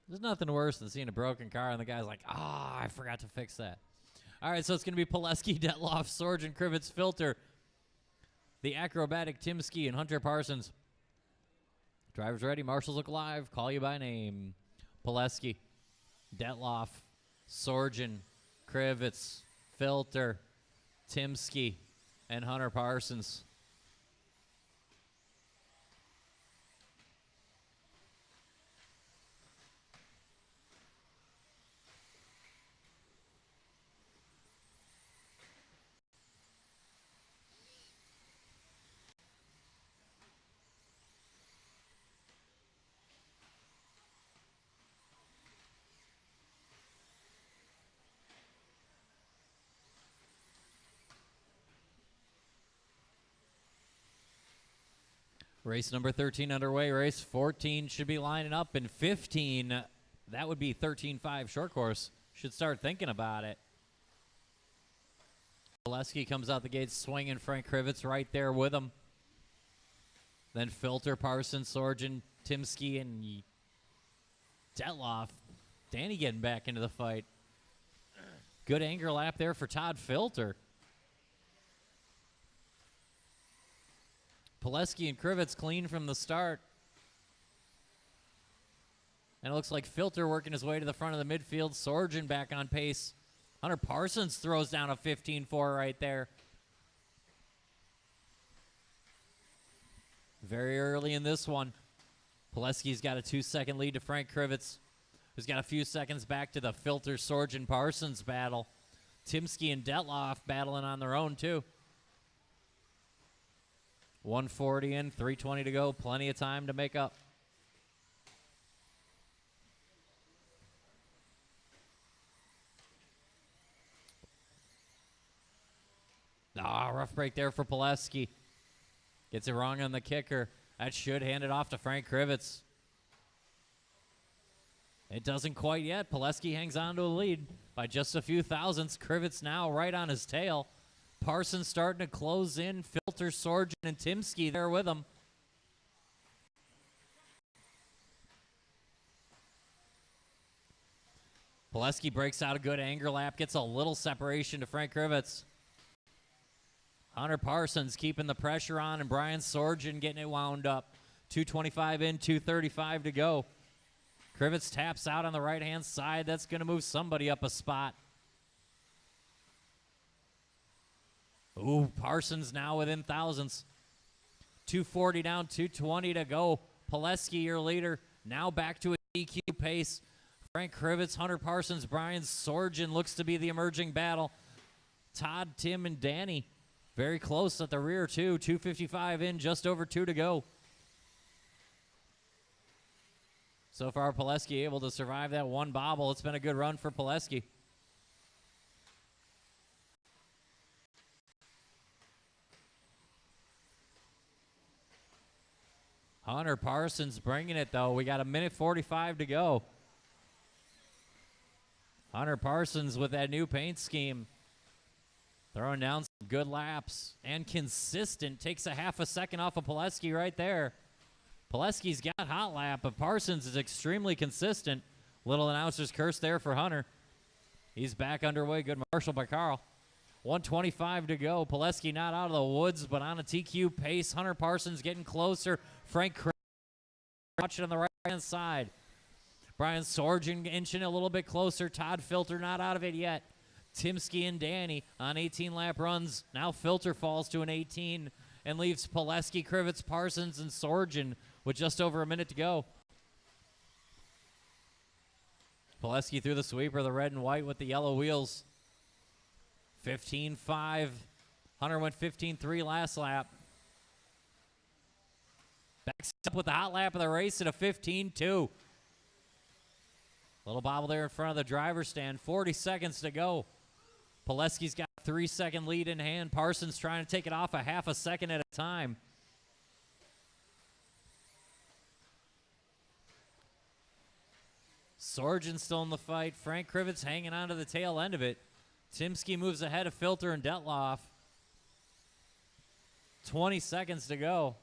There's nothing worse than seeing a broken car and the guy's like, ah, I forgot to fix that. All right, so it's going to be Poleske, Dettlaff, Sorgen, Krivitz, Filter, the acrobatic Timski, and Hunter Parsons. Drivers ready. Marshals look live. Call you by name. Poleske, Dettlaff, Sorgen, Krivitz, Filter, Timski, and Hunter Parsons. Race number 13 underway. Race 14 should be lining up, and 15, that would be 13.5 short course. Should start thinking about it. Poleske comes out the gate swinging. Frank Krivitz right there with him. Then Filter, Parsons, Sorgen, Timski, and Dettlaff. Danny getting back into the fight. Good anger lap there for Todd Filter. Poleske and Krivitz clean from the start. And it looks like Filter working his way to the front of the midfield. Sorgen back on pace. Hunter Parsons throws down a 15.4 right there. Very early in this one. Poleske's got a 2-second lead to Frank Krivitz, who's got a few seconds back to the Filter, Sorgen, Parsons battle. Timski and Dettlaff battling on their own, too. 140 in, 320 to go. Plenty of time to make up. Rough break there for Poleske. Gets it wrong on the kicker. That should hand it off to Frank Krivitz. It doesn't quite yet. Poleske hangs on to a lead by just a few thousandths. Krivitz now right on his tail. Parsons starting to close in. Filter, Sorgen, and Timski there with him. Poleske breaks out a good anger lap. Gets a little separation to Frank Krivitz. Hunter Parsons keeping the pressure on, and Brian Sorgen getting it wound up. 225 in, 235 to go. Krivitz taps out on the right-hand side. That's going to move somebody up a spot. Ooh, Parsons now within thousandths. 240 down, 220 to go. Poleske, your leader, now back to a DQ pace. Frank Krivitz, Hunter Parsons, Brian Sorgen looks to be the emerging battle. Todd, Tim, and Danny very close at the rear, too. 255 in, just over 2 to go. So far, Poleske able to survive that one bobble. It's been a good run for Poleske. Hunter Parsons bringing it, though. We got a minute 45 to go. Hunter Parsons with that new paint scheme. Throwing down some good laps and consistent. Takes a half a second off of Poleske right there. Poleske's got hot lap, but Parsons is extremely consistent. Little announcer's curse there for Hunter. He's back underway. Good marshal by Carl. 125 to go. Poleske not out of the woods, but on a TQ pace. Hunter Parsons getting closer. Frank Krivitz watching on the right-hand side. Brian Sorgen inching a little bit closer. Todd Filter not out of it yet. Timski and Danny on 18-lap runs. Now Filter falls to an 18 and leaves Poleske, Krivitz, Parsons, and Sorgen with just over a minute to go. Poleske through the sweeper, the red and white with the yellow wheels. 15.5. Hunter went 15.3 last lap. Backs up with the hot lap of the race at a 15.2. Little bobble there in front of the driver's stand. 40 seconds to go. Poleske's got a 3-second lead in hand. Parsons trying to take it off a half a second at a time. Sorgen still in the fight. Frank Krivitz hanging on to the tail end of it. Timski moves ahead of Filter and Dettlaff. 20 seconds to go.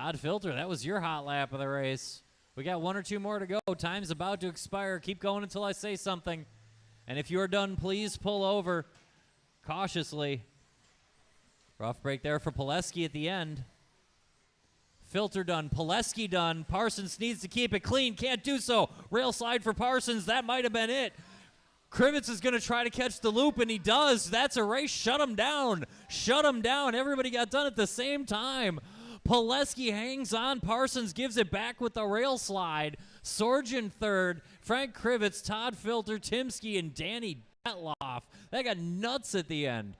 Todd Filter, that was your hot lap of the race. We got 1 or 2 more to go. Time's about to expire. Keep going until I say something. And if you're done, please pull over cautiously. Rough break there for Poleske at the end. Filter done. Poleske done. Parsons needs to keep it clean. Can't do so. Rail slide for Parsons. That might have been it. Krivitz is going to try to catch the loop, and he does. That's a race. Shut him down. Shut him down. Everybody got done at the same time. Poleske hangs on. Parsons gives it back with the rail slide. Sorgen third. Frank Krivitz, Todd Filter, Timsky, and Danny Dettlaff. That got nuts at the end.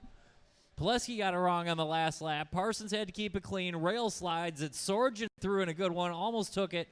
Poleske got it wrong on the last lap. Parsons had to keep it clean. Rail slides it. Sorgen threw in a good one. Almost took it.